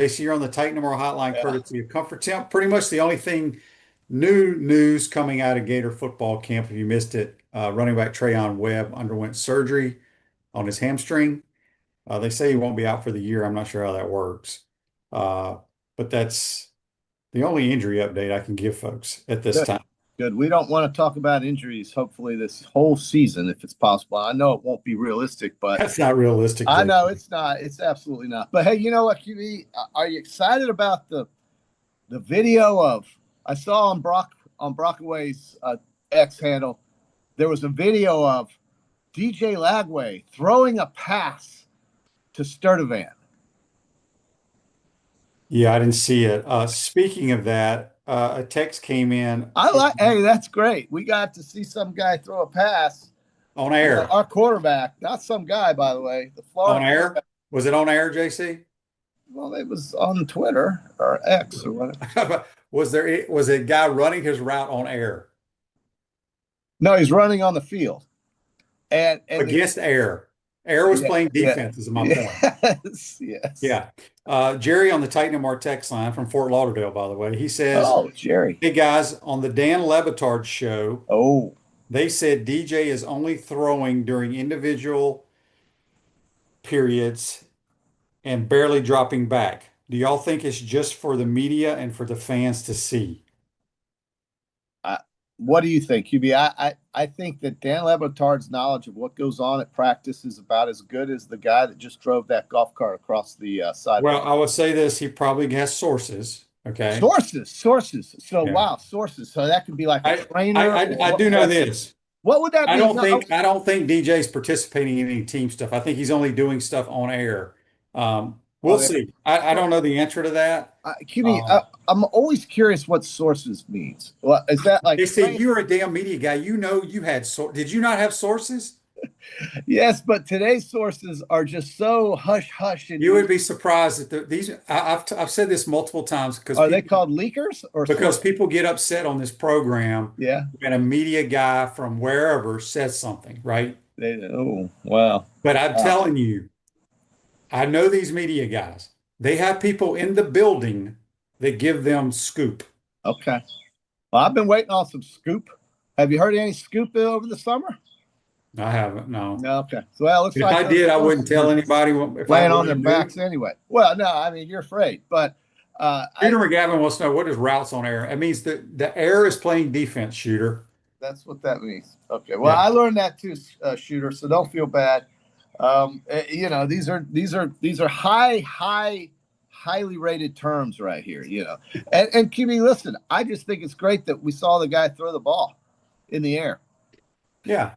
JC, you're on the Titan Tomorrow Hotline, courtesy of Comfort Temp. Pretty much the only thing new news coming out of Gator football camp, if you missed it, running back Trayon Webb underwent surgery on his hamstring. They say he won't be out for the year. I'm not sure how that works. Uh, but that's the only injury update I can give folks at this Good. time. Good. We don't want to talk about injuries, hopefully, this whole season, if it's possible. I know it won't be realistic, but That's not realistic. I JC. know it's not. It's absolutely not. But hey, you know what, QB? Are you excited about the video of I saw on Brockaway's X handle? There was a video of DJ Lagway throwing a pass to Sturdivant. Yeah, I didn't see it. Speaking of that, a text came in. Hey, that's great. We got to see some guy throw a pass on air. Our quarterback, not some guy, by the way. The Florida on air? Was it on air, JC? Well, it was on Twitter or X or whatever. Was a guy running his route on air? No, he's running on the field. And against air. Air was playing defense, is my point. Yes. Yeah. Jerry on the Titan MR text line from Fort Lauderdale, by the way, he says, "Oh, Jerry. Hey, guys, on the Dan Lebitard show, they said DJ is only throwing during individual periods and barely dropping back. Do y'all think it's just for the media and for the fans to see?" What do you think, QB? I think that Dan Lebitard's knowledge of what goes on at practice is about as good as the guy that just drove that golf cart across the side. Well, I would say this: he probably has sources. Okay, sources. So wow, sources. So that could be like a trainer. I do know this. What would that be? I don't think DJ's participating in any team stuff. I think he's only doing stuff on air. We'll see. I don't know the answer to that. QB, I'm always curious what sources means. Well, is that like they say you're a damn media guy? You know you had did you not have sources? Yes, but today's sources are just so hush hush. You would be surprised that these. I've said this multiple times because they called leakers or because people get upset on this program. Yeah, when a media guy from wherever says something, right? Wow. But I'm telling you, I know these media guys. They have people in the building that give them scoop. Okay. Well, I've been waiting on some scoop. Have you heard any scoop over the summer? I haven't, no. Okay. So, well, if I did, I wouldn't tell anybody. Laying on their backs anyway. Well, no, I mean, you're afraid. But Peter McGavin wants to know, what is routes on air? It means that the air is playing defense, Shooter. That's what that means. Okay. Well, I learned that too, Shooter, so don't feel bad. You know, these are highly rated terms right here, you know. And QB, listen, I just think it's great that we saw the guy throw the ball in the air. Yeah.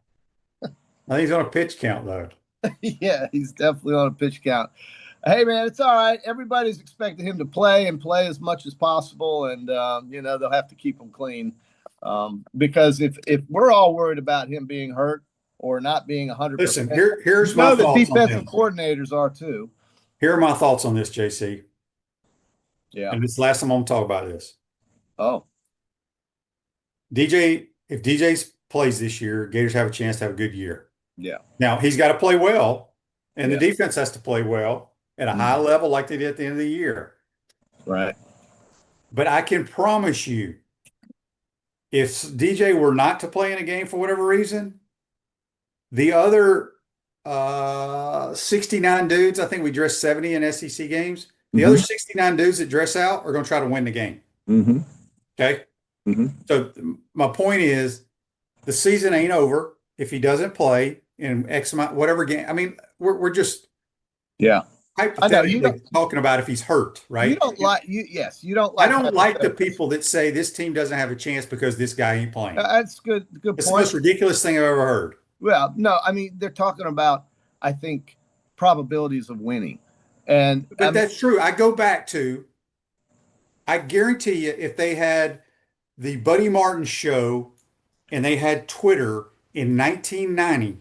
I think he's on a pitch count, though. Yeah, he's definitely on a pitch count. Hey, man, it's all right. Everybody's expecting him to play and play as much as possible. And, you know, they'll have to keep him clean. Because if we're all worried about him being hurt or not being 100%. Listen, here's my thoughts. The defensive coordinators are too. Here are my thoughts on this, JC. Yeah. And it's the last time I'm going to talk about this. Oh. If DJ plays this year, Gators have a chance to have a good year. Yeah. Now, he's got to play well, and the defense has to play well at a high level like they did at the end of the year. Right. But I can promise you, if DJ were not to play in a game for whatever reason, the other 69 dudes, I think we dress 70 in SEC games. The other 69 dudes that dress out are going to try to win the game. Okay? So my point is, the season ain't over if he doesn't play in X amount, whatever game. I mean, we're just hypothetically talking about if he's hurt, right? You don't like you don't like. I don't like the people that say this team doesn't have a chance because this guy ain't playing. That's good. Good It's point. the most ridiculous thing I've ever heard. Well, no, I mean they're talking about, I think, probabilities of winning, but that's true. I go back to, I guarantee you, if they had the Buddy Martin show and they had Twitter in 1990,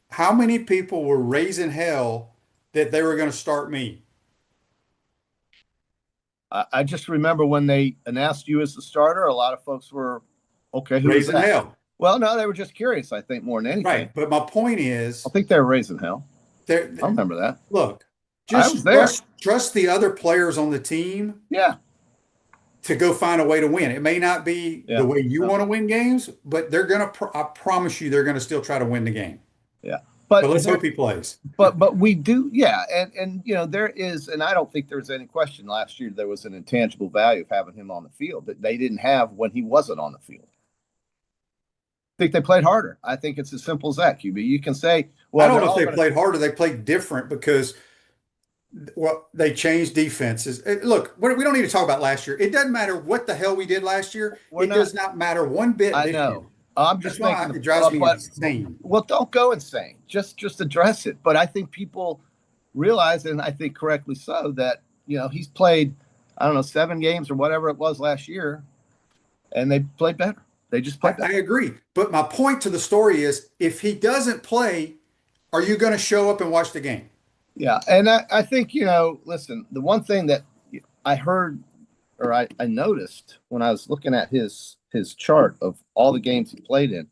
how many people were raising hell that they were going to start me? I just remember when they announced you as the starter, a lot of folks were raising hell. Well, no, they were just curious, I think, more than anything. Right. But my point is, I think they were raising hell. I remember that. Look, I was Just there. trust the other players on the team Yeah. to go find a way to win. It may not be Yeah. the way you want to win games, but they're going to, I promise you, they're going to still try to win the game. Yeah. But let's hope he plays. But we do, yeah. And there is, and I don't think there's any question last year there was an intangible value of having him on the field that they didn't have when he wasn't on the field. I think they played harder. I think it's as simple as that, QB. You can say, well, I don't know if they played harder. They played different because they changed defenses. Look, we don't need to talk about last year. It doesn't matter what the hell we did last year. Does not matter one bit. I know. Year. I'm just making it drives me insane. Well, don't go insane. Just address it. But I think people realize, and I think correctly so, that he's played, I don't know, 7 games or whatever it was last year, and they played better. They just played better. I agree. But my point to the story is, if he doesn't play, are you going to show up and watch the game? Yeah, and I think, listen, the one thing that I heard or I noticed when I was looking at his chart of all the games he played in,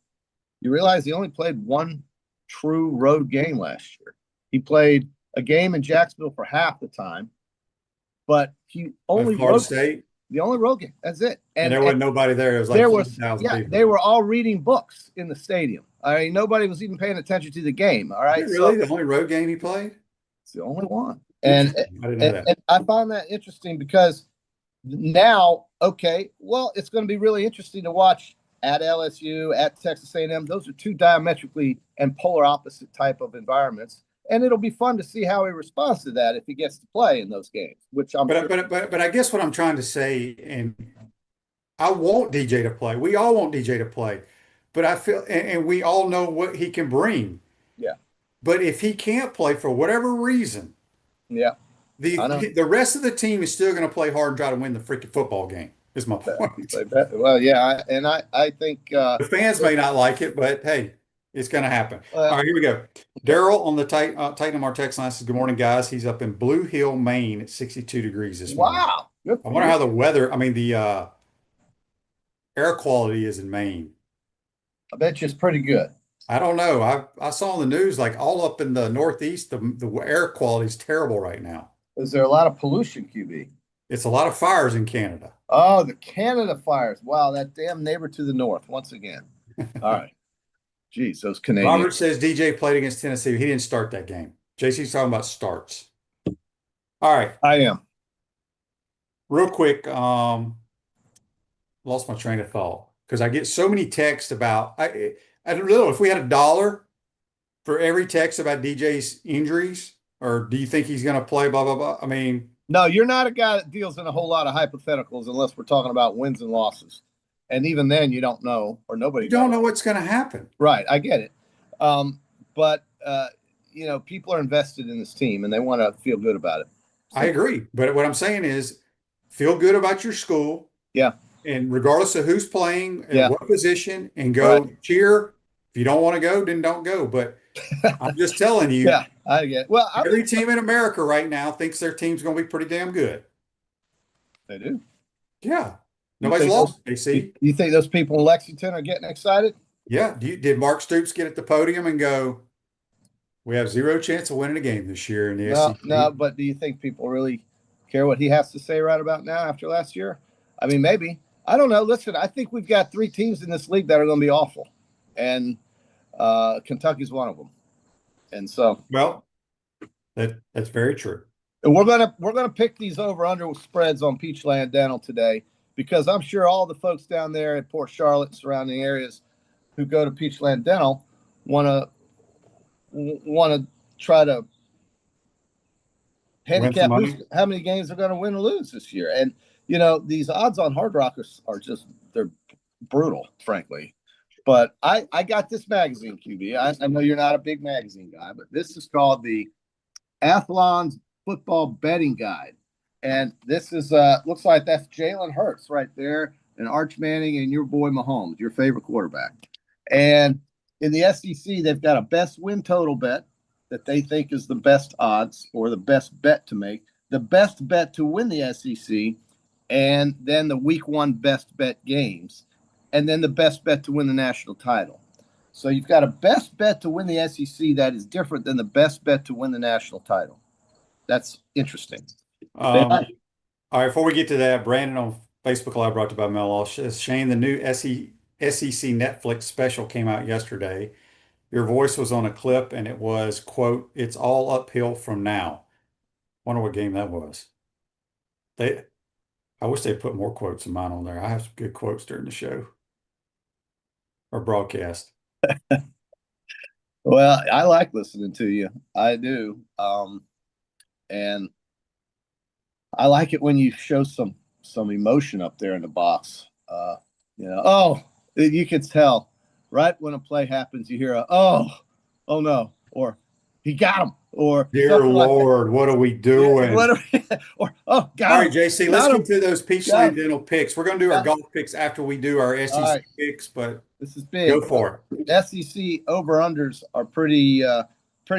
you realize he only played one true road game last year. He played a game in Jacksonville for half the time, but he only Florida State. The only road game. That's it. And there wasn't nobody there. It was like 40,000 people. They were all reading books in the stadium. I mean, nobody was even paying attention to the game. All right. Really? The only road game he played? It's the only one. And I didn't know that. And I found that interesting because now, okay, well, it's going to be really interesting to watch at LSU, at Texas A&M. Those are two diametrically and polar opposite type of environments. And it'll be fun to see how he responds to that if he gets to play in those games, which I'm But I guess what I'm trying to say, and I want DJ to play. We all want DJ to play. But I feel, and we all know what he can bring. Yeah. But if he can't play for whatever reason, yeah, the rest of the team is still going to play hard and try to win the freaking football game, is my point. Well, yeah, I think the fans may not like it, but hey, it's going to happen. All right, here we go. Daryl on the Titan our text line says, good morning, guys. He's up in Blue Hill, Maine at 62 degrees this morning. Wow. I wonder how the air quality is in Maine. I bet you it's pretty good. I don't know. I saw on the news, like all up in the Northeast, the air quality is terrible right now. Is there a lot of pollution, QB? It's a lot of fires in Canada. Oh, the Canada fires. Wow, that damn neighbor to the north once again. All right. Jeez, those Canadians. Robert says DJ played against Tennessee. He didn't start that game. JC's talking about starts. All right. I am. Real quick, lost my train of thought because I get so many texts about I don't know if we had $1 for every text about DJ's injuries, or do you think he's going to play, blah, blah, blah. I mean, no, you're not a guy that deals in a whole lot of hypotheticals unless we're talking about wins and losses. And even then you don't know, or nobody don't know what's going to happen. Right. I get it. But people are invested in this team and they want to feel good about it. So, I agree. But what I'm saying is feel good about your school. Yeah. And regardless of who's playing and what position, and go cheer. If you don't want to go, then don't go. But I'm just telling you. Yeah, I get it. Well, every team in America right now thinks their team's going to be pretty damn good. They do. Yeah. Nobody's lost, AC. You think those people in Lexington are getting excited? Yeah. Did Mark Stoops get at the podium and go, we have 0 chance of winning a game this year in the SEC? No, but do you think people really care what he has to say right about now after last year? I mean, maybe. I don't know. Listen, I think we've got 3 teams in this league that are going to be awful. And Kentucky's one of them. And so. Well, that's very true. And we're gonna pick these over-under spreads on Peachland Dental today, because I'm sure all the folks down there at Port Charlotte and surrounding areas who go to Peachland Dental want to try to handicap how many games they're going to win or lose this year. And these odds on Hard Rock are just, they're brutal, frankly. But I got this magazine, QB. I know you're not a big magazine guy, but this is called the Athlon's Football Betting Guide. And this is looks like that's Jalen Hurts right there, and Arch Manning, and your boy Mahomes, your favorite quarterback. And in the SEC, they've got a best win total bet that they think is the best odds or the best bet to make, the best bet to win the SEC, and then the week 1 best bet games, and then the best bet to win the national title. So you've got a best bet to win the SEC that is different than the best bet to win the national title. That's interesting. All right, before we get to that, Brandon on Facebook Live brought to you by Mel Walsh says, Shane, the new SEC Netflix special came out yesterday. Your voice was on a clip and it was, quote, "It's all uphill from now." Wonder what game that was. I wish they put more quotes of mine on there. I have some good quotes during the show or broadcast. Well, I like listening to you. I do. And I like it when you show some emotion up there in the box. You can tell right when a play happens, you hear oh no, or he got him, or Dear Lord, what are we doing? Or oh, got All him. right, JC, let's get to those Peachland Dental picks. We're going to do our golf picks after we do our SEC picks, but this is big. Go for it. SEC over-unders are pretty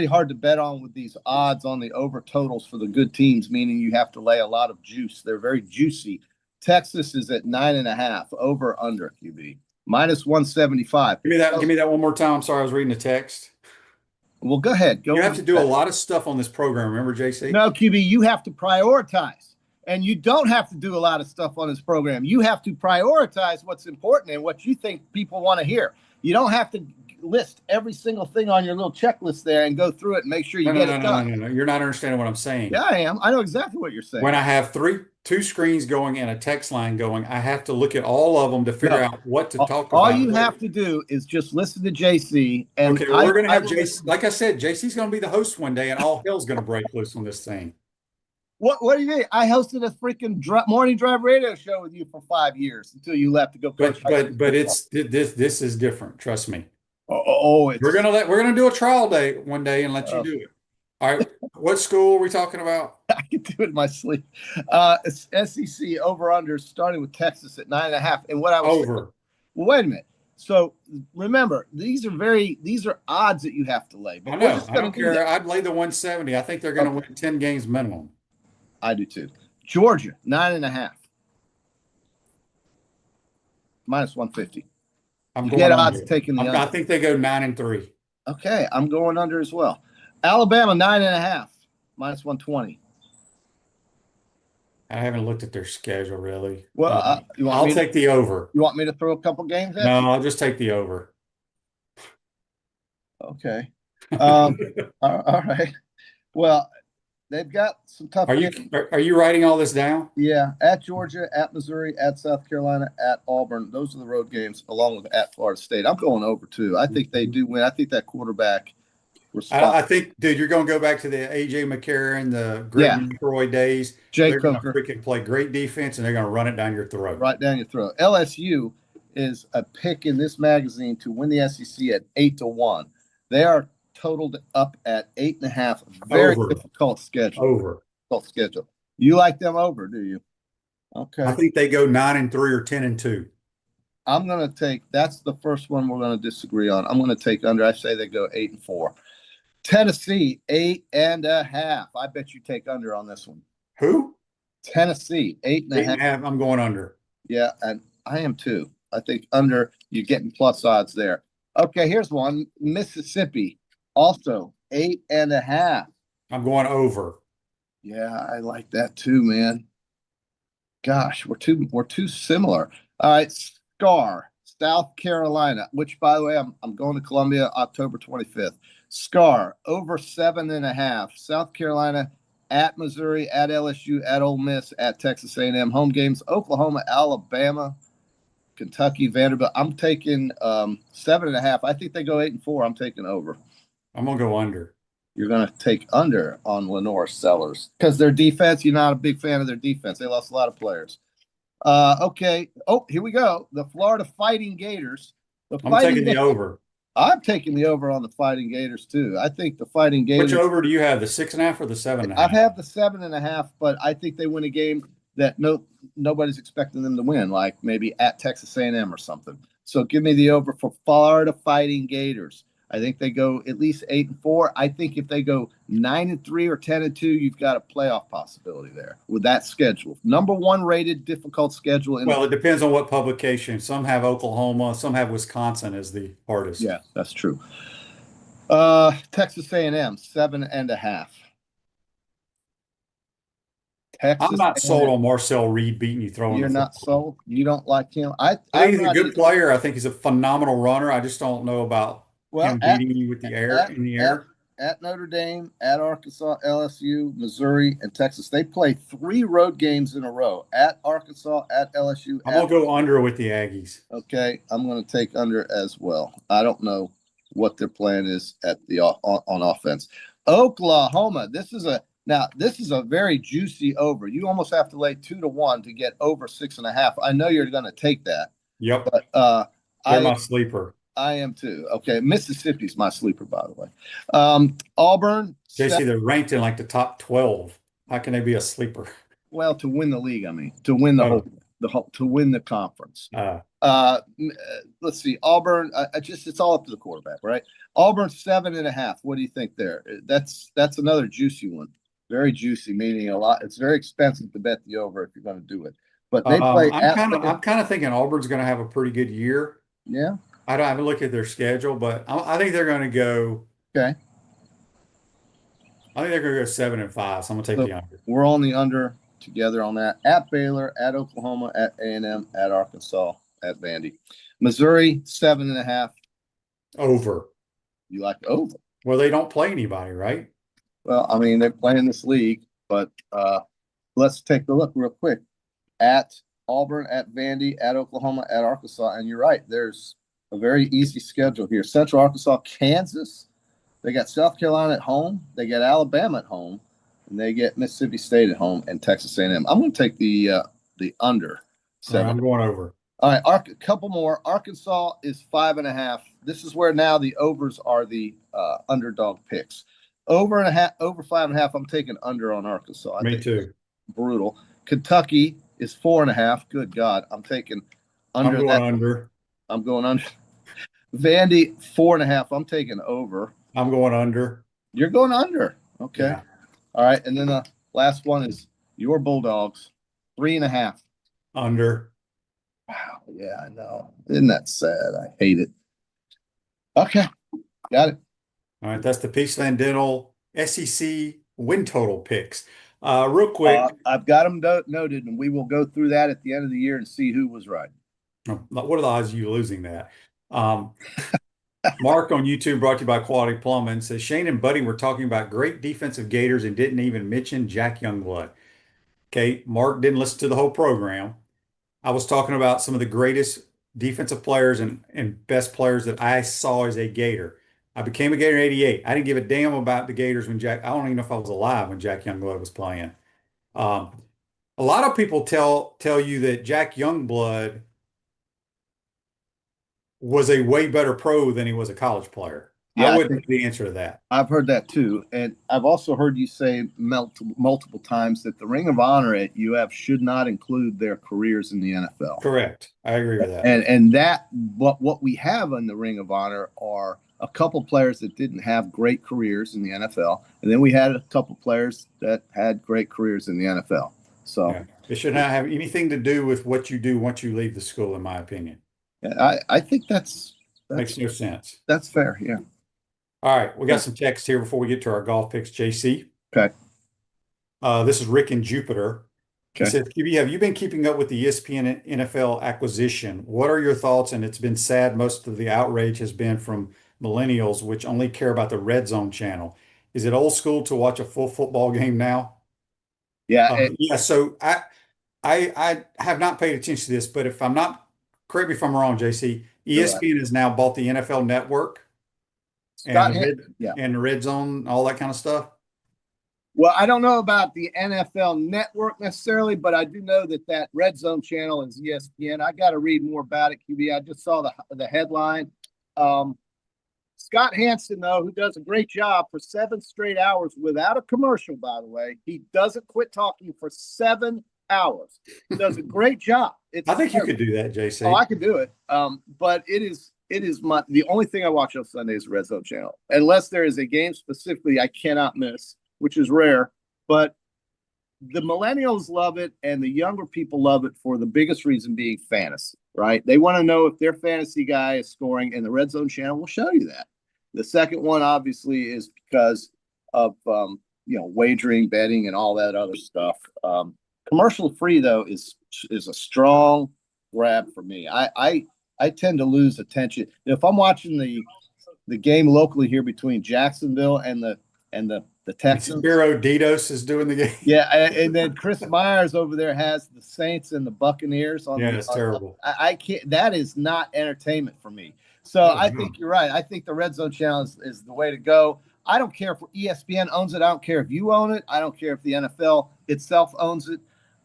hard to bet on with these odds on the over totals for the good teams, meaning you have to lay a lot of juice. They're very juicy. Texas is at 9.5 over under QB -175. Give me that one more time. I'm sorry, I was reading the text. Well, go ahead. You have to do a lot of stuff on this program. Remember, JC? No, QB, you have to prioritize. And you don't have to do a lot of stuff on this program. You have to prioritize what's important and what you think people want to hear. You don't have to list every single thing on your little checklist there and go through it and make sure you get it done. No. You're not understanding what I'm saying. Yeah, I am. I know exactly what you're saying. When I have two screens going and a text line going, I have to look at all of them to figure out what to talk about. All you have to do is just listen to JC. And okay, we're going to have JC. Like I said, JC's going to be the host one day, and all hell's going to break loose on this thing. What do you mean? I hosted a freaking morning drive radio show with you for 5 years until you left to go coach. But it's this is different. Trust me. We're gonna do a trial day one day and let you do it. All right. What school are we talking about? I can do it in my sleep. SEC over under starting with Texas at 9.5. And what I was over. Saying, well, wait a minute. So remember, these are odds that you have to lay. But I know. I don't care. I'd lay the 170. I think they're going to win 10 games minimum. I do too. Georgia 9.5. -150. I'm going odds taking the under. I think they go 9-3. Okay, I'm going under as well. Alabama 9.5 -120. I haven't looked at their schedule really. Well, I'll take the over. You want me to throw a couple games in? No, I'll just take the over. Okay. All right. Well, they've got some tough games. Are you writing all this down? Yeah, at Georgia, at Missouri, at South Carolina, at Auburn. Those are the road games, along with at Florida State. I'm going over too. I think they do win. I think that quarterback. I think, dude, you're going to go back to the A.J. McCarron, the Greg Troy days. They're going to freaking play great defense, and they're going to run it down your throat. Right down your throat. LSU is a pick in this magazine to win the SEC at 8-1. They are totaled up at 8.5. Very difficult schedule. Difficult schedule. You like them over, do you? Okay. I think they go 9-3 or 10-2. I'm going to take. That's the first one we're going to disagree on. I'm going to take under. I say they go 8-4. Tennessee 8.5. I bet you take under on this one. Who? Tennessee 8.5. I'm going under. Yeah, and I am too. I think under. You're getting plus odds there. Okay, here's one. Mississippi also 8.5. I'm going over. Yeah, I like that too, man. Gosh, we're too similar. All right, Scar, South Carolina, which by the way, I'm going to Columbia October 25th. Scar over 7.5. South Carolina at Missouri, at LSU, at Ole Miss, at Texas A&M. Home games: Oklahoma, Alabama, Kentucky, Vanderbilt. I'm taking 7.5. I think they go 8-4. I'm taking over. I'm gonna go under. You're gonna take under on Lenore Sellers because their defense. You're not a big fan of their defense. They lost a lot of players. Okay. Oh, here we go. The Florida Fighting Gators. I'm taking the over. I'm taking the over on the Fighting Gators too. I think the Fighting Gators. Which over do you have? The 6.5 or the 7.5? I have the 7.5, but I think they win a game that nobody's expecting them to win, like maybe at Texas A&M or something. So give me the over for Florida Fighting Gators. I think they go at least 8-4. I think if they go 9-3 or 10-2, you've got a playoff possibility there with that schedule. Number 1 rated difficult schedule. Well, it depends on what publication. Some have Oklahoma, some have Wisconsin as the hardest. Yeah, that's true. Texas A&M 7.5. I'm Texas not sold A&M. on Marcel Reed beating you throwing You're the not football. sold. You don't like him. I think I'm he's a not good either. player. I think he's a phenomenal runner. I just don't know about Well, him beating you with the air at in the at air. at Notre Dame, at Arkansas, LSU, Missouri, and Texas. They play 3 road games in a row. At Arkansas, at LSU, I'm gonna go under with the Aggies. Okay, I'm going to take under as well. I don't know what their plan is at the on offense. Oklahoma. This is a very juicy over. You almost have to lay 2-1 to get over 6.5. I know you're going to take that, Yep, but they're I my sleeper. I am too. Okay, Mississippi's my sleeper, by the way. Auburn. JC, they're ranked in like the top 12. How can they be a sleeper? Well, to win the league, I mean, to win to win the conference. Let's see, Auburn. It's all up to the quarterback, right? Auburn 7.5. What do you think there? That's another juicy one. Very juicy, meaning a lot. It's very expensive to bet the over if you're going to do it. But they play. I'm kind of thinking Auburn's going to have a pretty good year. Yeah. I haven't looked at their schedule, but I think they're going to go. Okay. I think they're going to go 7-5. So I'm going to take the under. We're on the under together on that. At Baylor, at Oklahoma, at A&M, at Arkansas, at Vandy. Missouri 7.5. Over. You like over? Well, they don't play anybody, right? Well, I mean, they're playing this league, but let's take a look real quick. At Auburn, at Vandy, at Oklahoma, at Arkansas, and you're right. There's a very easy schedule here. Central Arkansas, Kansas. They got South Carolina at home. They got Alabama at home, and they get Mississippi State at home and Texas A&M. I'm going to take the under 7. Right, I'm going over. All right, a couple more. Arkansas is 5.5. This is where now the overs are the underdog picks. Over 5.5. I'm taking under on Arkansas. Me too. Brutal. Kentucky is 4.5. Good God, I'm taking under. I'm going under. I'm going under. Vandy 4.5. I'm taking over. I'm going under. You're going under. Okay. Yeah. All right, and then the last one is your Bulldogs 3.5. Under. Wow. Yeah, I know. Isn't that sad? I hate it. Okay. Got it. All right. That's the Peachland Dental SEC win total picks. Real quick. I've got them noted, and we will go through that at the end of the year and see who was right. What are the odds of you losing that? Mark on YouTube, brought to you by Quality Plumbing, says Shane and Buddy were talking about great defensive Gators and didn't even mention Jack Youngblood. Okay. Mark didn't listen to the whole program. I was talking about some of the greatest defensive players and best players that I saw as a Gator. I became a Gator in '88. I didn't give a damn about the Gators when I don't even know if I was alive when Jack Youngblood was playing. A lot of people tell you that Jack Youngblood was a way better pro than he was a college player. Yeah, I wouldn't know the answer to that. I've heard that too. And I've also heard you say multiple times that the Ring of Honor at UF should not include their careers in the NFL. Correct. I agree with that. And that what we have in the Ring of Honor are a couple players that didn't have great careers in the NFL. And then we had a couple players that had great careers in the NFL. So it should not have anything to do with what you do once you leave the school, in my opinion. I think that's makes no sense. That's fair. Yeah. All right, we got some text here before we get to our golf picks, JC. Okay. This is Rick in Jupiter. Okay. He said, QB, have you been keeping up with the ESPN NFL acquisition? What are your thoughts? And it's been sad. Most of the outrage has been from millennials, which only care about the Red Zone channel. Is it old school to watch a full football game now? Yeah. Yeah. So I have not paid attention to this, but if I'm not, correct me if I'm wrong, JC, ESPN has now bought the NFL Network. And the Red Zone, all that kind of stuff. Well, I don't know about the NFL Network necessarily, but I do know that Red Zone channel is ESPN. I got to read more about it, QB. I just saw the headline. Scott Hansen, though, who does a great job for 7 straight hours without a commercial, by the way. He doesn't quit talking for 7 hours. He does a great job. I think you could do that, JC. Oh, I could do it. But it is the only thing I watch on Sunday is the Red Zone channel, unless there is a game specifically I cannot miss, which is rare. But the millennials love it, and the younger people love it for the biggest reason being fantasy, right? They want to know if their fantasy guy is scoring, and the Red Zone channel will show you that. The second one, obviously, is because of wagering, betting, and all that other stuff. Commercial free though is a strong grab for me. I tend to lose attention if I'm watching the game locally here between Jacksonville and the Texans. Spiro Ditos is doing the game. Yeah, and then Chris Myers over there has the Saints and the Buccaneers on. Yeah, it's terrible. I can't. That is not entertainment for me. So I think you're right. I think the Red Zone Challenge is the way to go. I don't care if ESPN owns it. I don't care if you own it. I don't care if the NFL itself owns it.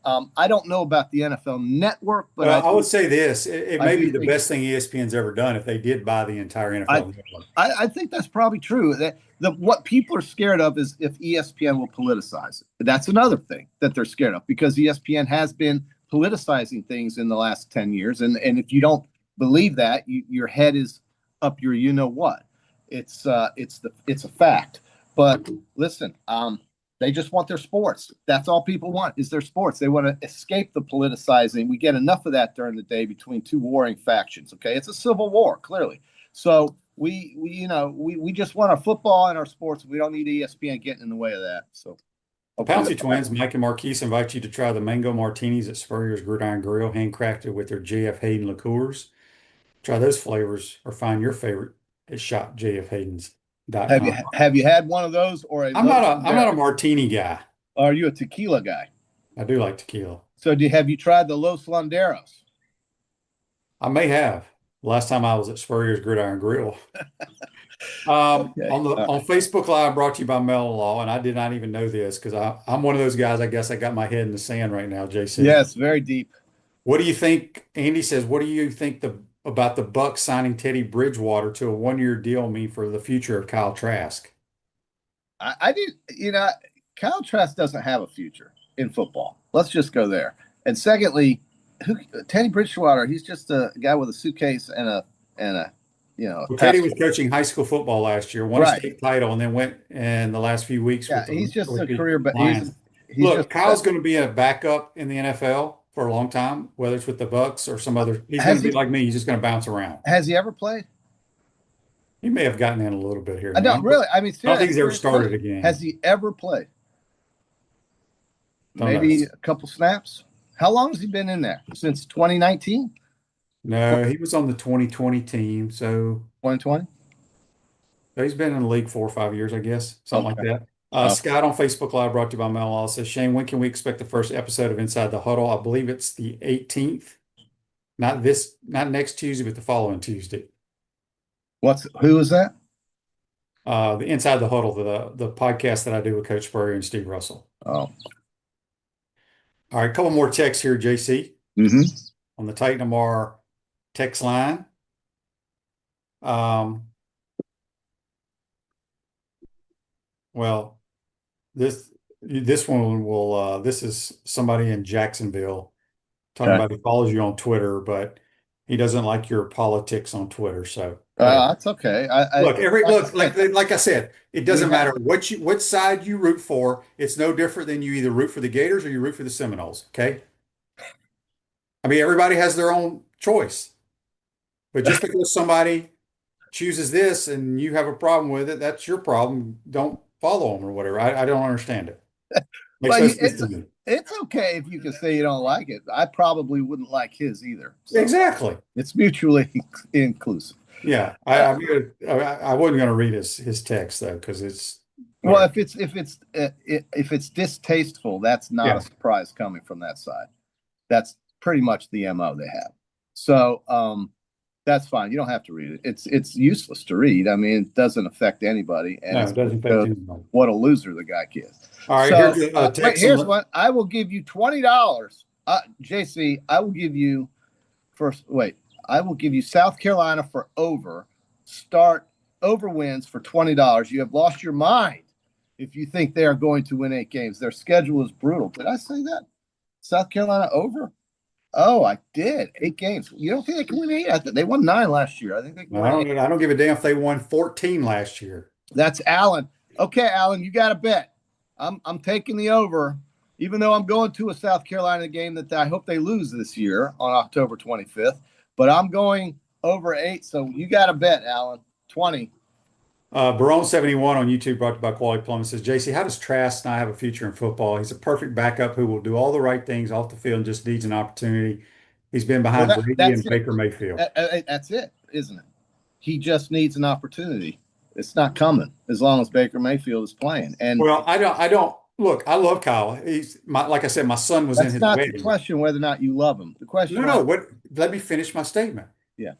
I don't know about the NFL Network, but I would say this: it may be the best thing ESPN's ever done if they did buy the entire NFL Network. I think that's probably true. What people are scared of is if ESPN will politicize it. That's another thing that they're scared of, because ESPN has been politicizing things in the last 10 years, and if you don't believe that, your head is up your what. It's a fact. But listen, they just want their sports. That's all people want is their sports. They want to escape the politicizing. We get enough of that during the day between two warring factions. Okay, it's a civil war, clearly. So we just want our football and our sports. We don't need ESPN getting in the way of that. So, Pouncey Twins, Mike and Marquise invite you to try the mango martinis at Spurrier's Gridiron Grill, handcrafted with their J.F. Hayden liqueurs. Try those flavors or find your favorite at shopjfhaydens.com. Have you had one of those or I'm not a martini guy. Are you a tequila guy? I do like tequila. So have you tried the Los Landeros? I may have. Last time I was at Spurrier's Gridiron Grill. Okay. On Facebook Live, brought to you by Mellow Law, and I did not even know this because I'm one of those guys. I guess I got my head in the sand right now, JC. Yes, very deep. What do you think? Andy says, what do you think about the Bucs signing Teddy Bridgewater to a 1-year deal mean for the future of Kyle Trask? I do. Kyle Trask doesn't have a future in football. Let's just go there. And secondly, Teddy Bridgewater, he's just a guy with a suitcase and a Well, Teddy was coaching high school football last year, won a state title, and then went in the last few weeks. Yeah, he's just a career. But look, Kyle's going to be a backup in the NFL for a long time, whether it's with the Bucs or some other. He's going to be like me. He's just going to bounce around. Has he ever played? He may have gotten in a little bit here. I don't really. I mean, I don't think he's ever started a game. Has he ever played? Maybe a couple snaps. How long has he been in there? Since 2019? No, he was on the 2020 team. So 2020? He's been in the league 4 or 5 years, I guess. Something like that. Scott on Facebook Live, brought to you by Mel Law, says, Shane, when can we expect the first episode of Inside the Huddle? I believe it's the 18th. Not next Tuesday, but the following Tuesday. Who is that? The Inside the Huddle, the podcast that I do with Coach Spurrier and Steve Russell. Oh. All right, a couple more texts here, JC. Mm-hmm. On the Titan Amar text line. Well, this one will this is somebody in Jacksonville talking about he follows you on Twitter, but he doesn't like your politics on Twitter. So that's okay. Like I said, it doesn't matter what side you root for. It's no different than you either root for the Gators or you root for the Seminoles. Okay. I mean, everybody has their own choice, but just because somebody chooses this and you have a problem with it, that's your problem. Don't follow them or whatever. I don't understand it. It's okay if you can say you don't like it. I probably wouldn't like his either. So exactly. It's mutually inclusive. Yeah. I wasn't going to read his text though, because it's well, if it's distasteful, that's not a surprise coming from that side. That's pretty much the MO they have. So that's fine. You don't have to read it. It's useless to read. I mean, it doesn't affect anybody. And it doesn't affect anybody. What a loser the guy is. All right, so, here's one. I will give you $20. JC, I will give you I will give you South Carolina for over wins for $20. You have lost your mind if you think they are going to win 8 games. Their schedule is brutal. Did I say that? South Carolina over? Oh, I did. 8 games. You don't think they can win 8? I think they won 9 last year. I think they can win 8. I don't give a damn if they won 14 last year. That's Alan. Okay, Alan, you got a bet. I'm taking the over, even though I'm going to a South Carolina game that I hope they lose this year on October 25th. But I'm going over 8, so you got a bet, Alan. 20. Barone71 on YouTube, brought to you by Quality Plumbing, says, JC, how does Trask not have a future in football? He's a perfect backup who will do all the right things off the field and just needs an opportunity. He's been Well, behind Brady that's and it. Baker Mayfield. That's it, isn't it? He just needs an opportunity. It's not coming as long as Baker Mayfield is playing. And Well, I don't look, I love Kyle. Like I said, my son was in that's his not the wedding. question whether or not you love him. The question No, let me finish my statement. Yeah.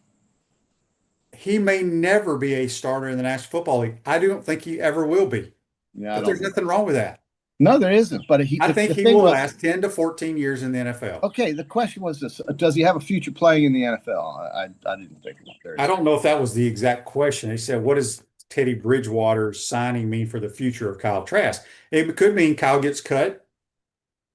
He may never be a starter in the National Football League. I don't think he ever will be. Yeah, But there's nothing wrong with that. No, there isn't. But I think he will last 10 to 14 years in the NFL. Okay, the question was this: does he have a future playing in the NFL? I didn't think about that. I don't know if that was the exact question. He said, "What does Teddy Bridgewater signing mean for the future of Kyle Trask?" It could mean Kyle gets cut,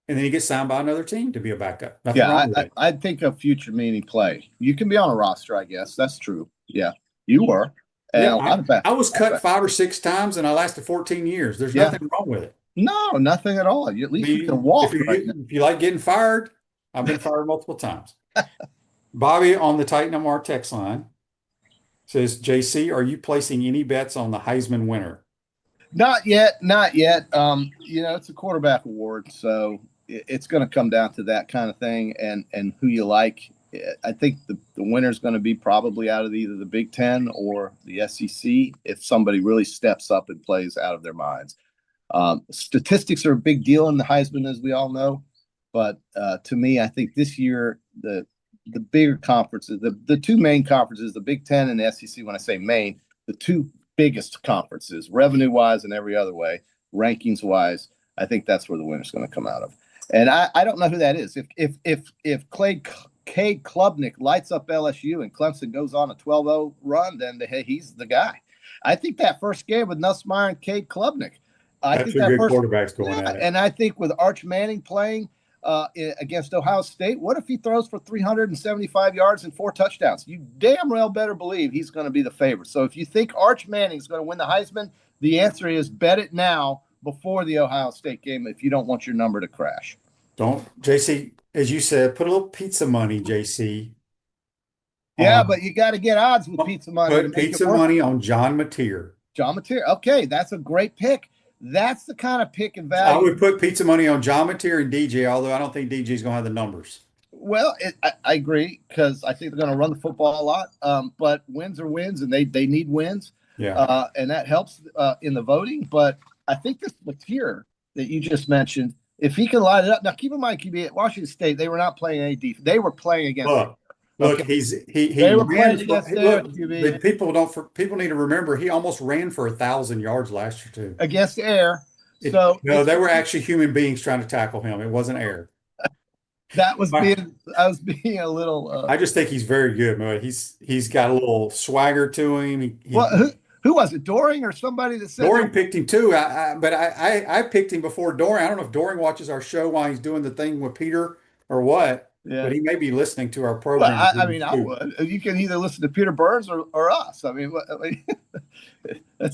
and then he gets signed by another team to be a backup. Nothing wrong with that. I think of future meaning play. You can be on a roster, I guess. That's true. Yeah, you were. Yeah, I was cut 5 or 6 times, and I lasted 14 years. There's nothing wrong with it. No, nothing at all. At least you can walk. If you like getting fired, I've been fired multiple times. Bobby on the Titan MR text line says, JC, are you placing any bets on the Heisman winner? Not yet. It's a quarterback award, so it's going to come down to that kind of thing and who you like. I think the winner is going to be probably out of either the Big Ten or the SEC if somebody really steps up and plays out of their minds. Statistics are a big deal in the Heisman, as we all know, but to me, I think this year the bigger conferences, the two main conferences, the Big Ten and the SEC. When I say main, the two biggest conferences, revenue-wise and every other way, rankings-wise, I think that's where the winner's going to come out of. And I don't know who that is. If Cade Klubnik lights up LSU and Clemson goes on a 12-0 run, then he's the guy. I think that first game with Nussmeier and Cade Klubnik. That's two good quarterbacks going at it. And I think with Arch Manning playing against Ohio State, what if he throws for 375 yards and 4 touchdowns? You damn well better believe he's going to be the favorite. So if you think Arch Manning's going to win the Heisman, the answer is bet it now before the Ohio State game if you don't want your number to crash. JC, as you said, put a little pizza money, JC. Yeah, but you got to get odds with pizza money. Put pizza money on John Mateer. John Mateer. Okay, that's a great pick. That's the kind of pick and value. I would put pizza money on John Mateer and DJ, although I don't think DJ is going to have the numbers. Well, I agree because I think they're going to run the football a lot. But wins are wins, and they need wins. Yeah. And that helps in the voting. But I think this Mateer that you just mentioned, if he can light it up. Now, keep in mind, QB at Washington State, they were not playing any defense. They were playing against. Look, okay. They were playing against their QB. People need to remember he almost ran for 1,000 yards last year too against air. They were actually human beings trying to tackle him. It wasn't air. I was being a little. I just think he's very good, man. He's got a little swagger to him. Who was it? Doring or somebody that said Doring picked him too. But I picked him before Doring. I don't know if Doring watches our show while he's doing the thing with Peter or what. Yeah. But he may be listening to our program. Well, I would. You can either listen to Peter Burns or us. That's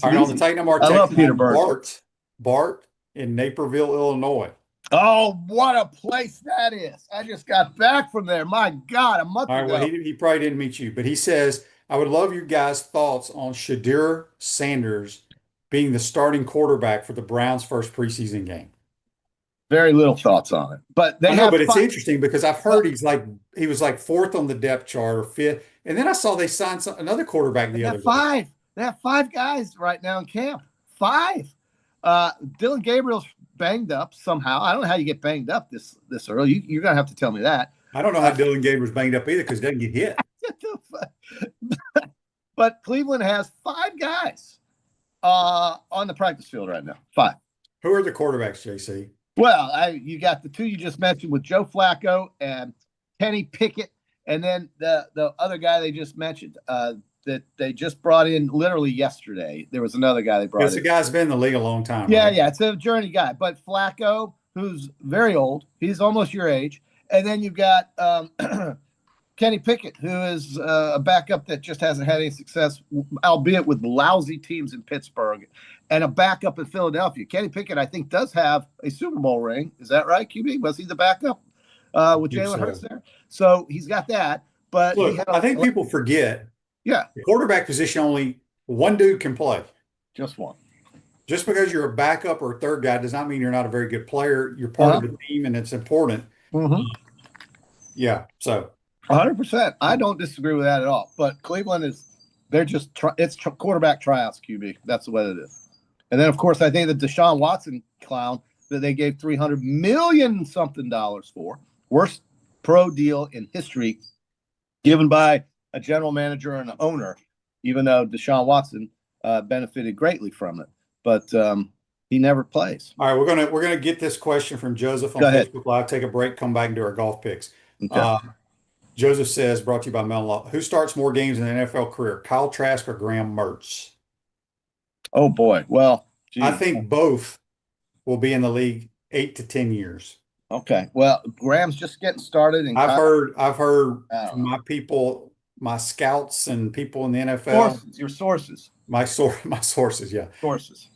all right, on the Titan MR. I love Peter Burns. Bart in Naperville, Illinois. Oh, what a place that is. I just got back from there. My God, a month ago. Well, he probably didn't meet you, but he says, I would love your guys' thoughts on Shadir Sanders being the starting quarterback for the Browns' first preseason game. Very little thoughts on it, but it's interesting because I've heard he was like 4th on the depth chart or 5th, and then I saw they signed another quarterback the other day. They have 5 guys right now in camp. 5. Dylan Gabriel's banged up somehow. I don't know how you get banged up this early. You're gonna have to tell me that. I don't know how Dylan Gabriel's banged up either because he doesn't get hit. But Cleveland has 5 guys on the practice field right now. 5. Who are the quarterbacks, JC? Well, you got the 2 you just mentioned with Joe Flacco and Kenny Pickett, and then the other guy they just mentioned that they just brought in literally yesterday. There was another guy they brought in. It's a guy's been in the league a long time. Yeah, right? Yeah, it's a journey guy. But Flacco, who's very old, he's almost your age, and then you've got Kenny Pickett, who is a backup that just hasn't had any success, albeit with lousy teams in Pittsburgh, and a backup in Philadelphia. Kenny Pickett, I think, does have a Super Bowl ring. Is that right, QB? Was he the backup with Jalen Hurts there? So he's got that. But look, I think people forget. Yeah, the quarterback position only one dude can play. Just one. Just because you're a backup or a third guy does not mean you're not a very good player. You're part of the team, and it's important. Yeah, so 100%. I don't disagree with that at all. But Cleveland it's quarterback tryouts, QB. That's the way it is. And then, of course, I think the Deshaun Watson clown that they gave $300 million something for, worst pro deal in history, given by a general manager and an owner, even though Deshaun Watson benefited greatly from it. But he never plays. All right, we're gonna get this question from Joseph on Facebook Live. Take a break, come back and do our golf picks. Okay. Joseph says, brought to you by Mellon Law, who starts more games in an NFL career, Kyle Trask or Graham Mertz? Oh boy. Well, geez. I think both will be in the league 8 to 10 years. Okay. Well, Graham's just getting started, and I've heard from my people, my scouts and people in the NFL. Your sources. My sources, yeah. Sources.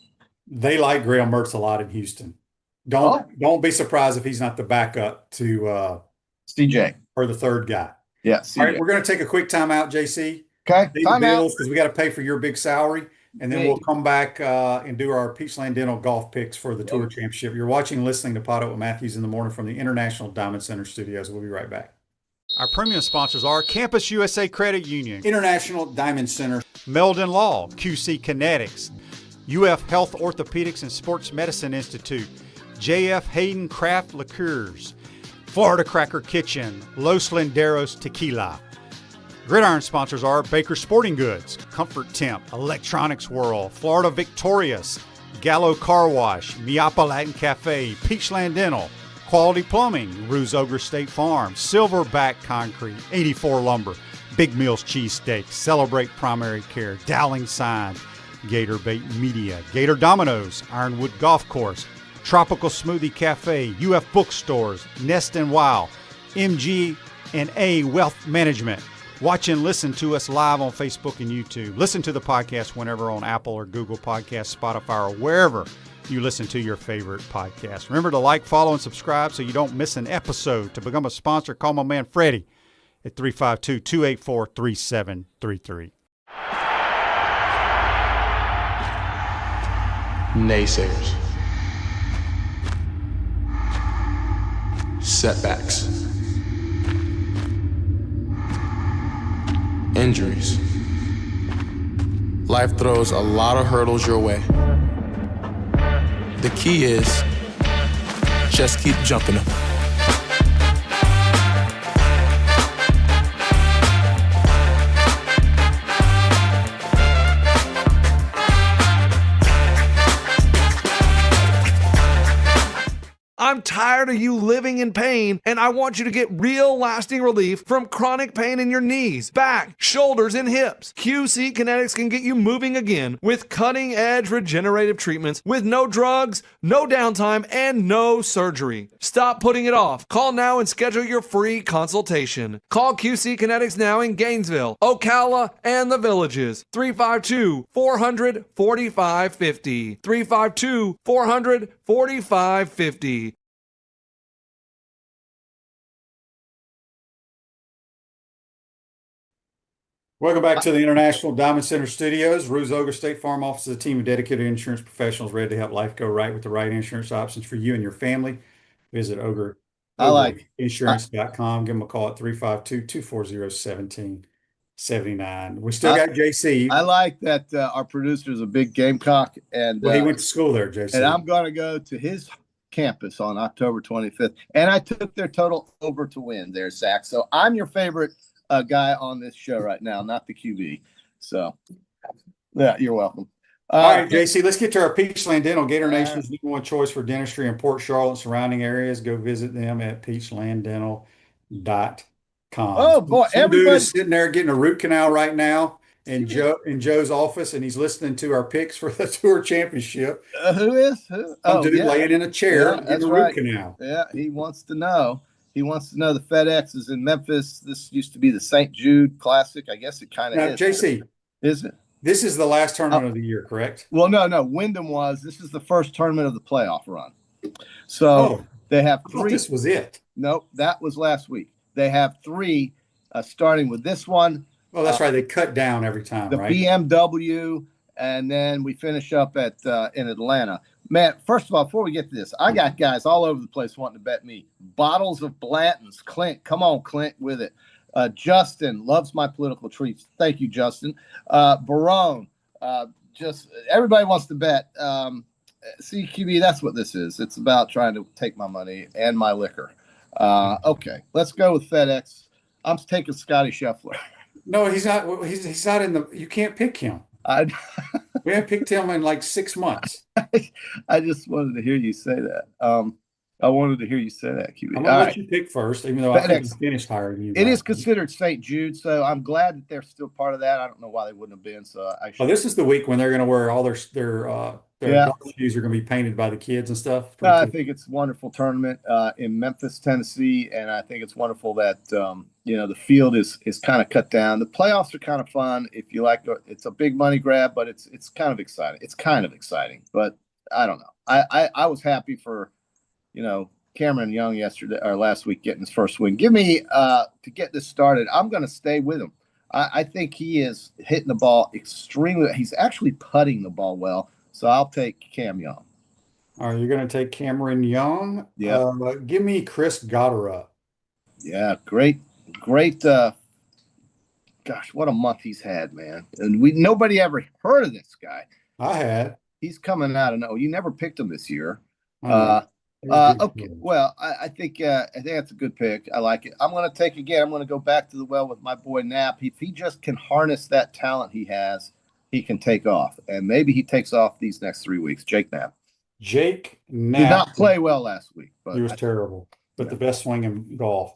They like Graham Mertz a lot in Houston. Don't be surprised if he's not the backup to CJ or the third guy. Yeah. CJ. All right, we're going to take a quick timeout, JC. Okay. Timeout because we got to pay for your big salary, and then we'll come back and do our Peachland Dental golf picks for the Tour Championship. You're watching and listening to PodUp with Mathews in the morning from the International Diamond Center Studios. We'll be right back. Our premium sponsors are Campus USA Credit Union, International Diamond Center, Meldon Law, QC Kinetics, UF Health Orthopedics and Sports Medicine Institute, JF Hayden Craft Liqueurs, Florida Cracker Kitchen, Los Linderos Tequila. Gridiron sponsors are Baker Sporting Goods, Comfort Temp, Electronics World, Florida Victorious, Gallo Car Wash, Miapa Latin Cafe, Peachland Dental, Quality Plumbing, Ruse Ogre State Farm, Silverback Concrete, 84 Lumber, Big Mills Cheesesteak, Celebrate Primary Care, Dowling Sign, Gator Bait Media, Gator Dominoes, Ironwood Golf Course, Tropical Smoothie Cafe, UF Bookstores, Nest and Wow, MG&A Wealth Management. Watch and listen to us live on Facebook and YouTube. Listen to the podcast whenever on Apple or Google Podcasts, Spotify, or wherever you listen to your favorite podcast. Remember to like, follow, and subscribe so you don't miss an episode. To become a sponsor, call my man Freddie at 352-284-3733. Naysayers. Setbacks. Injuries. Life throws a lot of hurdles your way. The key is just keep jumping them. I'm tired of you living in pain, and I want you to get real lasting relief from chronic pain in your knees, back, shoulders, and hips. QC Kinetics can get you moving again with cutting-edge regenerative treatments with no drugs, no downtime, and no surgery. Stop putting it off. Call now and schedule your free consultation. Call QC Kinetics now in Gainesville, Ocala, and the Villages. 352-400-4550. 352-400-4550. Welcome back to the International Diamond Center Studios. Ruse Ogre State Farm offers a team of dedicated insurance professionals ready to help life go right with the right insurance options for you and your family. Visit ogreinsurance.com. Give them a call at 352-240-1779. We still got JC. I like that our producer is a big Gamecock. And he went to school there, JC. And I'm going to go to his campus on October 25th. And I took their total over to win there, Zach. So I'm your favorite guy on this show right now, not the QB. So, yeah, you're welcome. All right, JC, let's get to our Peachland Dental, Gator Nation's #1 choice for dentistry in Port Charlotte and surrounding areas. Go visit them at peachlanddental.com. Oh, boy, everybody's sitting there getting a root canal right now in Joe's office, and he's listening to our picks for the Tour Championship. Who is? Who? Dude laying in a chair getting a root canal. Yeah, he wants to know. He wants to know the FedEx is in Memphis. This used to be the St. Jude Classic. I guess it kind of is. JC, is it? This is the last tournament of the year, correct? Well, no. Wyndham was. This is the first tournament of the playoff run. So they have three. This was it. Nope, that was last week. They have three, starting with this one. Well, that's right. They cut down every time, the right? BMW and then we finish up at in Atlanta. Man, first of all, before we get to this, I got guys all over the place wanting to bet me. Bottles of Blanton's. Clint, come on, Clint, with it. Justin loves my political treats. Thank you, Justin. Barone, just everybody wants to bet. CQB, that's what this is. It's about trying to take my money and my liquor. Okay, let's go with FedEx. I'm taking Scotty Scheffler. No, he's not. He's not in the. You can't pick him. We haven't picked him in like 6 months. I just wanted to hear you say that. I wanted to hear you say that, QB. I'm gonna let you pick first, even though I think he's finished higher than you. It is considered St. Jude, so I'm glad that they're still part of that. I don't know why they wouldn't have been. So well, this is the week when they're going to wear all their golf shoes are going to be painted by the kids and stuff. I think it's a wonderful tournament in Memphis, Tennessee, and I think it's wonderful that the field is kind of cut down. The playoffs are kind of fun if you like. It's a big money grab, but it's kind of exciting. It's kind of exciting, but I don't know. I was happy for Cameron Young yesterday or last week getting his first win. Give me to get this started. I'm going to stay with him. I think he is hitting the ball extremely. He's actually putting the ball well. So I'll take Cam Young. All right, you're going to take Cameron Young. Yeah. Give me Chris Gator. Yeah, great. Gosh, what a month he's had, man. And nobody ever heard of this guy. I had. He's coming out of no. You never picked him this year. Okay. Well, I think that's a good pick. I like it. I'm going to go back to the well with my boy Knapp. If he just can harness that talent he has, he can take off. And maybe he takes off these next 3 weeks. Jake Knapp. Jake Knapp did not play well last week, but he was terrible. But the best swing in golf.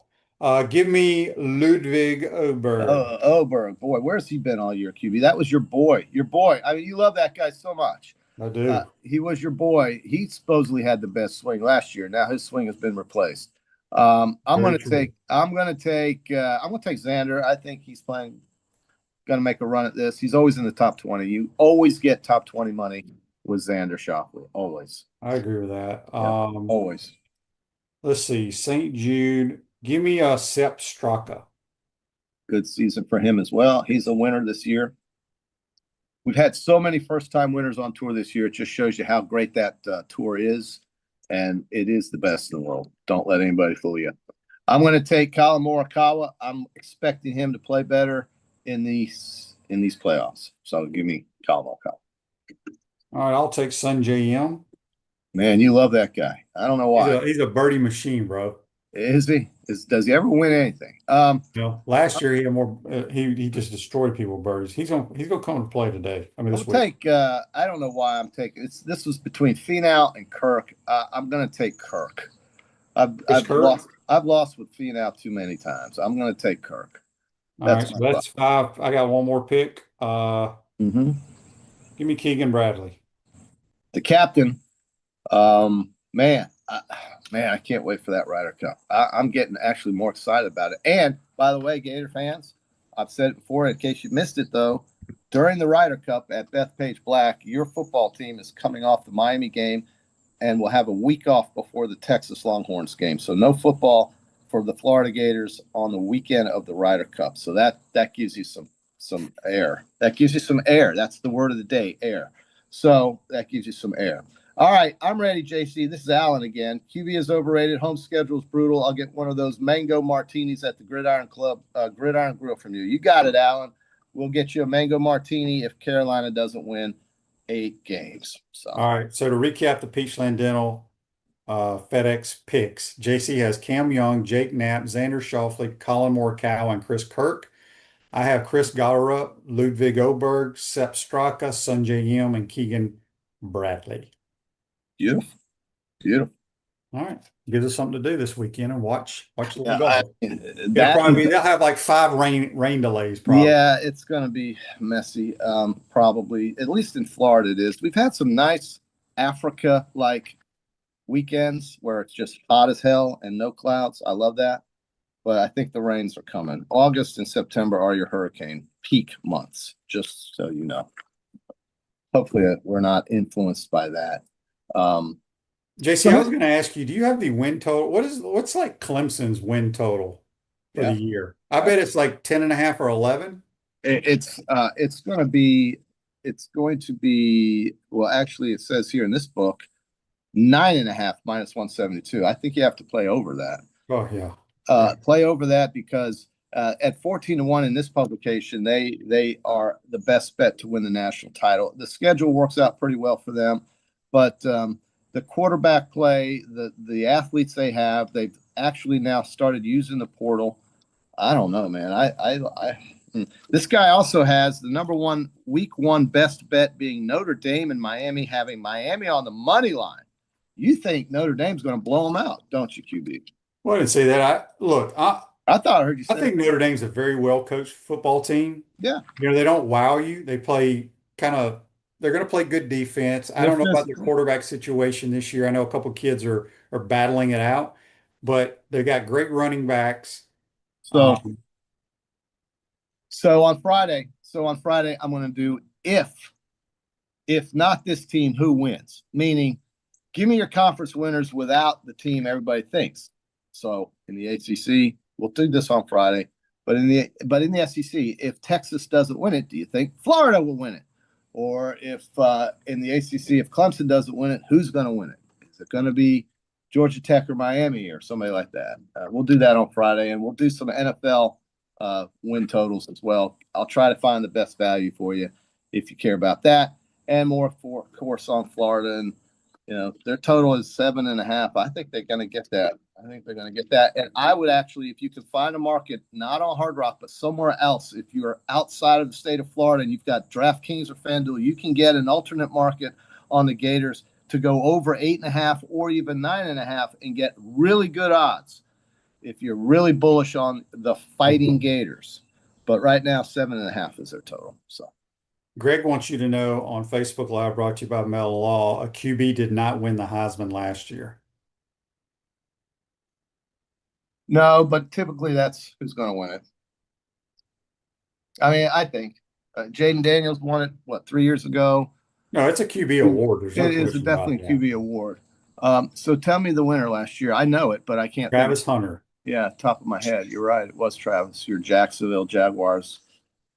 Give me Ludwig Oberg. Oberg, boy, where's he been all year, QB? That was your boy. Your boy. I mean, you love that guy so much. I do. He was your boy. He supposedly had the best swing last year. Now his swing has been replaced. I'm going to take Xander. I think he's going to make a run at this. He's always in the top 20. You always get top 20 money with Xander Schauffele. Always. I agree with that. Yeah, always. Let's see. St. Jude. Give me a Sepp Straka. Good season for him as well. He's a winner this year. We've had so many first-time winners on tour this year. It just shows you how great that tour is, and it is the best in the world. Don't let anybody fool you. I'm going to take Colin Morikawa. I'm expecting him to play better in these playoffs. So give me Colin Morikawa. All right, I'll take Sungjae Im. Man, you love that guy. I don't know why. He's a birdie machine, bro. Is he? Does he ever win anything? Last year he had more. He just destroyed people with birdies. He's gonna come to play today. I mean, this week. I don't know why I'm taking. This was between Finau and Kirk. I'm gonna take Kirk. I've lost with Finau too many times. I'm gonna take Kirk. That's 5. I got one more pick. Give me Keegan Bradley, the captain. Man, I can't wait for that Ryder Cup. I'm getting actually more excited about it. And by the way, Gator fans, I've said it before. In case you missed it, though, during the Ryder Cup at Bethpage Black, your football team is coming off the Miami game and will have a week off before the Texas Longhorns game. So no football for the Florida Gators on the weekend of the Ryder Cup. So that gives you some air. That gives you some air. That's the word of the day, air. So that gives you some air. All right, I'm ready, JC. This is Alan again. QB is overrated. Home schedule is brutal. I'll get one of those mango martinis at the Gridiron Club, Gridiron Grill from you. You got it, Alan. We'll get you a mango martini if Carolina doesn't win 8 games. So. All right, so to recap the Peachland Dental FedEx picks, JC has Cam Young, Jake Knapp, Xander Schauffele, Colin Morikawa, and Chris Kirk. I have Chris Gotterup, Ludwig Oberg, Sepp Straka, Sungjae Im, and Keegan Bradley. Beautiful. All right. Gives us something to do this weekend and watch the golf. They'll have like 5 rain delays probably. Yeah, it's going to be messy. Probably, at least in Florida it is. We've had some nice Africa-like weekends where it's just hot as hell and no clouds. I love that. But I think the rains are coming. August and September are your hurricane peak months, just so you know. Hopefully we're not influenced by that. JC, I was going to ask you, do you have the win total? What's like Clemson's win total for the year? I bet it's like 10.5 or 11. It's going to be it's going to be, well, actually, it says here in this book, 9.5 minus 172. I think you have to play over that. Oh, yeah. Play over that because at 14-1 in this publication, they are the best bet to win the national title. The schedule works out pretty well for them, but the quarterback play, the athletes they have, they've actually now started using the portal. I don't know, man. This guy also has the number one week one best bet being Notre Dame and Miami, having Miami on the money line. You think Notre Dame's going to blow them out, don't you, QB? Well, I didn't say that. I thought I heard you say I think Notre Dame's a very well coached football team. Yeah. They don't wow you. They play they're going to play good defense. I don't know about the quarterback situation this year. I know a couple kids are battling it out, but they've got great running backs. So on Friday, I'm going to do if not this team, who wins? Meaning, give me your conference winners without the team everybody thinks. So in the ACC, we'll do this on Friday. But in the SEC, if Texas doesn't win it, do you think Florida will win it? Or if in the ACC, if Clemson doesn't win it, who's going to win it? Is it going to be Georgia Tech or Miami or somebody like that? We'll do that on Friday, and we'll do some NFL win totals as well. I'll try to find the best value for you if you care about that, and more for of course on Florida. And their total is 7.5. I think they're going to get that. And I would actually, if you can find a market, not on Hard Rock, but somewhere else, if you're outside of the state of Florida and you've got DraftKings or FanDuel, you can get an alternate market on the Gators to go over 8.5 or even 9.5 and get really good odds if you're really bullish on the Fighting Gators. But right now, 7.5 is their total. So Greg wants you to know on Facebook Live, brought to you by Mel Law, a QB did not win the Heisman last year. No, but typically that's who's going to win it. I mean, I think Jaden Daniels won it, 3 years ago? No, it's a QB award. It is definitely a QB award. So tell me the winner last year. I know it, but I can't. Travis Hunter. Yeah, top of my head. You're right. It was Travis. Your Jacksonville Jaguars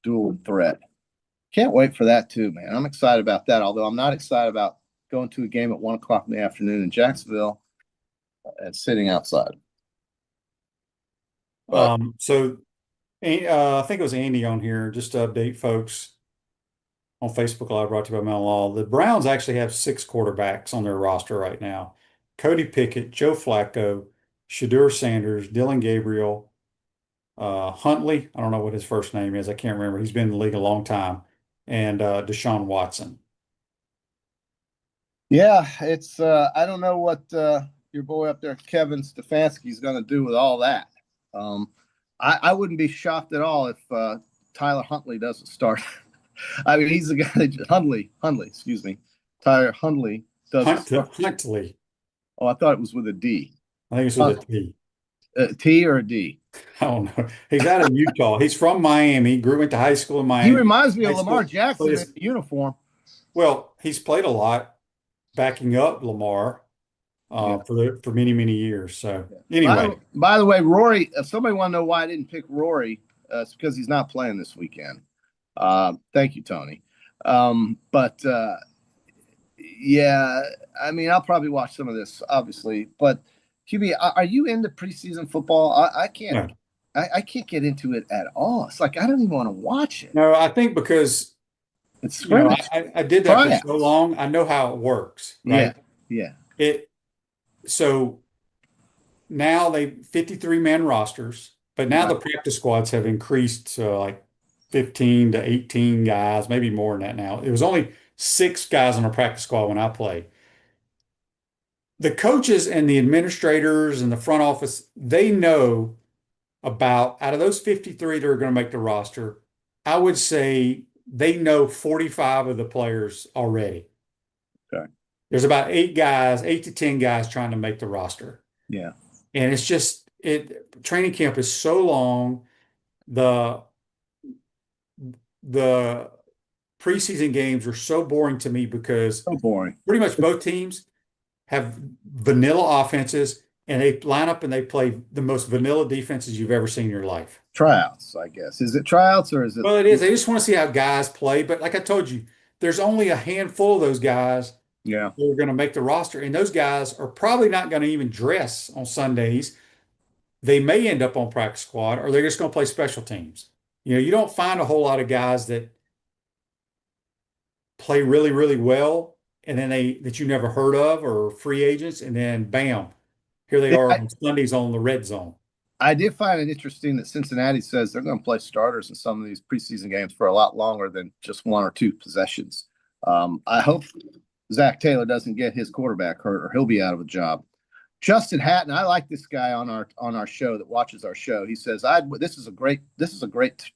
dual threat. Can't wait for that too, man. I'm excited about that, although I'm not excited about going to a game at 1 o'clock in the afternoon in Jacksonville and sitting outside. So I think it was Andy on here, just to update folks on Facebook Live, brought to you by Mel Law. The Browns actually have 6 quarterbacks on their roster right now. Cody Pickett, Joe Flacco, Shadur Sanders, Dylan Gabriel, Huntley. I don't know what his first name is. I can't remember. He's been in the league a long time. And Deshaun Watson. Yeah, it's I don't know what your boy up there, Kevin Stefanski, is going to do with all that. I wouldn't be shocked at all if Tyler Huntley doesn't start. I mean, he's the guy that Huntley, excuse me. Tyler Huntley doesn't start. Huntley. Oh, I thought it was with a D. I think it's with a T. A T or a D? I don't know. He's out of Utah. He's from Miami. Went to high school in Miami. He reminds me of Lamar Jackson in the uniform. Well, he's played a lot backing up Lamar for many, many years. So anyway. By the way, Rory, if somebody want to know why I didn't pick Rory, it's because he's not playing this weekend. Thank you, Tony. Yeah, I mean, I'll probably watch some of this, obviously. But QB, are you into preseason football? I can't. No. I can't get into it at all. It's like I don't even want to watch it. No, I think because it's I did that for so long. I know how it works. Right? Yeah. So now 53-man rosters, but now the practice squads have increased to like 15 to 18 guys, maybe more than that now. It was only 6 guys on a practice squad when I played. The coaches and the administrators and the front office, they know out of those 53 that are going to make the roster, I would say they know 45 of the players already. Okay. There's about 8 to 10 guys trying to make the roster. Yeah. And it's just training camp is so long. The preseason games are so boring to me because pretty much both teams have vanilla offenses and they line up and they play the most vanilla defenses you've ever seen in your life. Tryouts, I guess. Is it tryouts or is it? Well, it is. They just want to see how guys play. But like I told you, there's only a handful of those guys Yeah. who are going to make the roster, and those guys are probably not going to even dress on Sundays. They may end up on practice squad, or they're just going to play special teams. You don't find a whole lot of guys that play really, really well, and then that you never heard of, or free agents, and then bam, here they are on Sundays on the red zone. I did find it interesting that Cincinnati says they're going to play starters in some of these preseason games for a lot longer than just 1 or 2 possessions. I hope Zach Taylor doesn't get his quarterback hurt, or he'll be out of a job. Justin Hatton, I like this guy on our show that watches our show. He says, "This is a great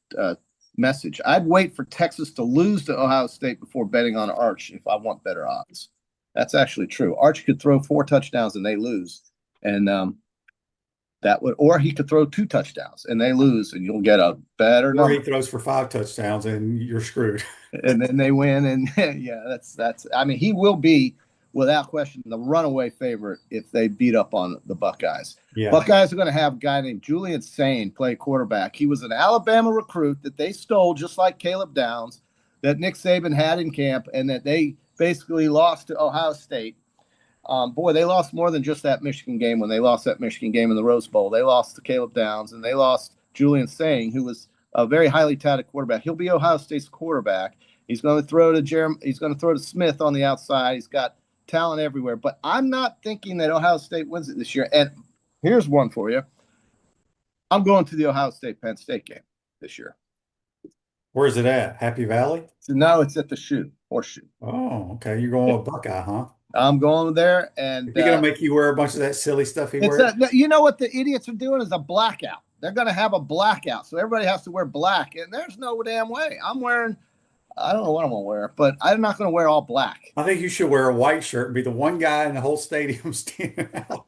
message. I'd wait for Texas to lose to Ohio State before betting on Arch if I want better odds." That's actually true. Arch could throw 4 touchdowns and they lose, and or he could throw 2 touchdowns and they lose, and you'll get a better number. Or he throws for 5 touchdowns and you're screwed. And then they win, and yeah, that's. I mean, he will be without question the runaway favorite if they beat up on the Buckeyes. Yeah. Buckeyes are going to have a guy named Julian Sain play quarterback. He was an Alabama recruit that they stole, just like Caleb Downs, that Nick Saban had in camp, and that they basically lost to Ohio State. Boy, they lost more than just that Michigan game. When they lost that Michigan game in the Rose Bowl, they lost to Caleb Downs, and they lost Julian Sain, who was a very highly touted quarterback. He'll be Ohio State's quarterback. He's going to throw to He's going to throw to Smith on the outside. He's got talent everywhere. But I'm not thinking that Ohio State wins it this year. And here's one for you. I'm going to the Ohio State-Penn State game this year. Where's it at? Happy Valley? No, it's at the Horseshoe. Oh, okay. You're going with Buckeye, huh? I'm going there, and They're going to make you wear a bunch of that silly stuff he wears? You know what the idiots are doing is a blackout. They're going to have a blackout, so everybody has to wear black, and there's no damn way. I don't know what I'm going to wear, but I'm not going to wear all black. I think you should wear a white shirt and be the one guy in the whole stadium standing out.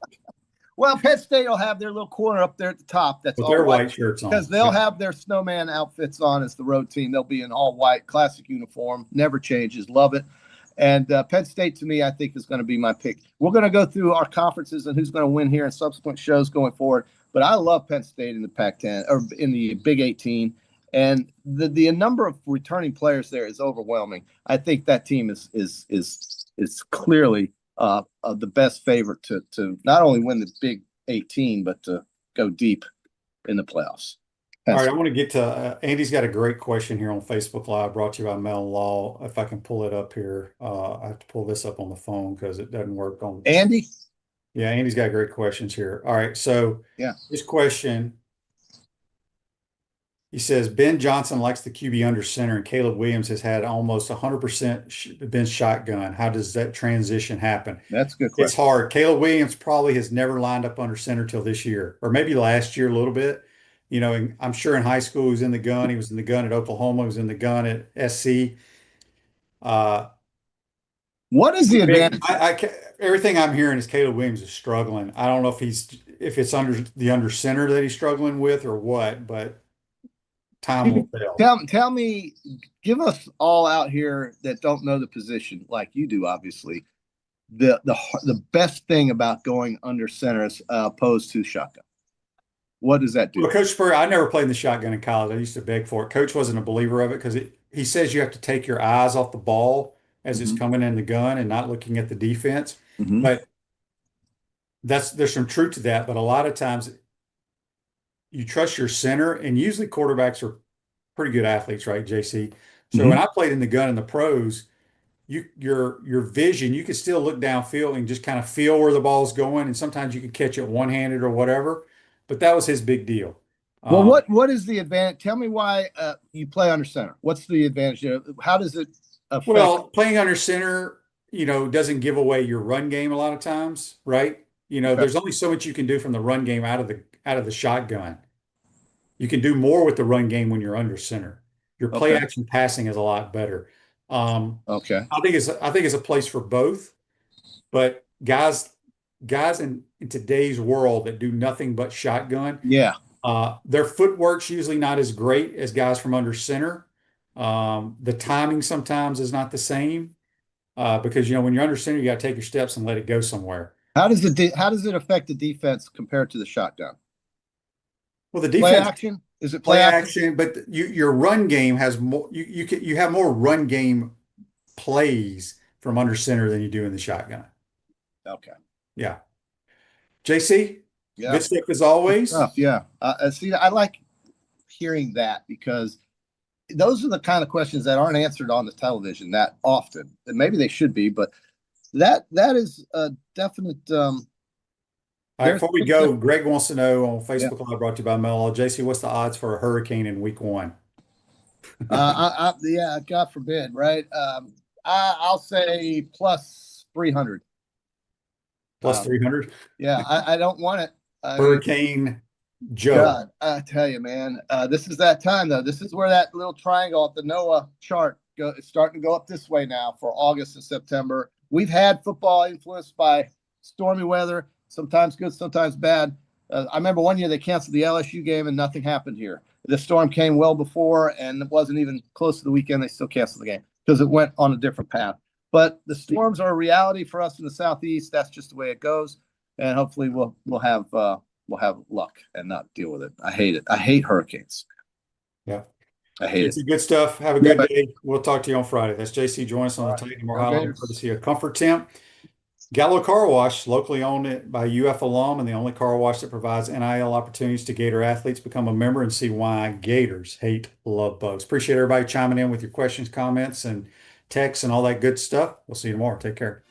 Well, Penn State will have their little corner up there at the top. That's with all their white shirts on. Because they'll have their snowman outfits on as the road team. They'll be in all white, classic uniform, never changes. Love it. And Penn State, to me, I think is going to be my pick. We're going to go through our conferences and who's going to win here in subsequent shows going forward. But I love Penn State in the Pac-10 or in the Big 18. And the number of returning players there is overwhelming. I think that team is clearly the best favorite to not only win the Big 18, but to go deep in the playoffs. All right, I want to get to Andy's got a great question here on Facebook Live, brought to you by Mel Law. If I can pull it up here, I have to pull this up on the phone because it doesn't work on Andy. Yeah, Andy's got great questions here. All right, so this question. He says, Ben Johnson likes the QB under center, and Caleb Williams has had almost 100% been shotgun. How does that transition happen? That's a good question. It's hard. Caleb Williams probably has never lined up under center till this year, or maybe last year a little bit. I'm sure in high school he was in the gun. He was in the gun at Oklahoma. He was in the gun at SC. What is the advantage? Everything I'm hearing is Caleb Williams is struggling. I don't know if it's under center that he's struggling with or what, but time will tell. Tell me, give us all out here that don't know the position like you do, obviously, the best thing about going under center as opposed to shotgun. What does that do? Well, Coach Spurrier, I never played in the shotgun in college. I used to beg for it. Coach wasn't a believer of it because he says you have to take your eyes off the ball as it's coming in the gun and not looking at the defense. Mm-hmm. But there's some truth to that. But a lot of times you trust your center, and usually quarterbacks are pretty good athletes, right, JC? So when I played in the gun in the pros, your vision, you could still look downfield and just kind of feel where the ball's going, and sometimes you could catch it one-handed or whatever. But that was his big deal. Well, what is the advantage? Tell me why you play under center. What's the advantage? How does it affect? Well, playing under center, doesn't give away your run game a lot of times, right? There's only so much you can do from the run game out of the shotgun. You can do more with the run game when you're under center. Your play action passing is a lot better. Okay. I think it's a place for both, but guys in today's world that do nothing but shotgun, their footwork's usually not as great as guys from under center. The timing sometimes is not the same because when you're under center, you got to take your steps and let it go somewhere. How does it affect the defense compared to the shotgun? Well, the defense play action, is it play action? But your run game has more. You have more run game plays from under center than you do in the shotgun. Okay. Yeah. JC, Yeah. good stuff as always. Tough. Yeah. See, I like hearing that because those are the kind of questions that aren't answered on the television that often. And maybe they should be, but that is a definite. All right, before we go, Greg wants to know on Facebook Live, brought to you by Mello. JC, what's the odds for a hurricane in week 1? Yeah, God forbid, right? I'll say plus 300. Plus 300? Yeah, I don't want it. Hurricane Joe. God, I tell you, man, this is that time, though. This is where that little triangle at the NOAA chart is starting to go up this way now for August and September. We've had football influenced by stormy weather, sometimes good, sometimes bad. I remember one year they canceled the LSU game and nothing happened here. The storm came well before, and it wasn't even close to the weekend. They still canceled the game because it went on a different path. But the storms are a reality for us in the Southeast. That's just the way it goes, and hopefully we'll have luck and not deal with it. I hate it. I hate hurricanes. Yeah, I hate it's it. good stuff. Have a good day. We'll talk to you on Friday. That's JC. Join us on the Titan More Highline courtesy of Comfort Temp. Gallo Car Wash, locally owned by UF alum and the only car wash that provides NIL opportunities to Gator athletes. Become a member and see why Gators hate love bugs. Appreciate everybody chiming in with your questions, comments, and texts and all that good stuff. We'll see you tomorrow. Take care.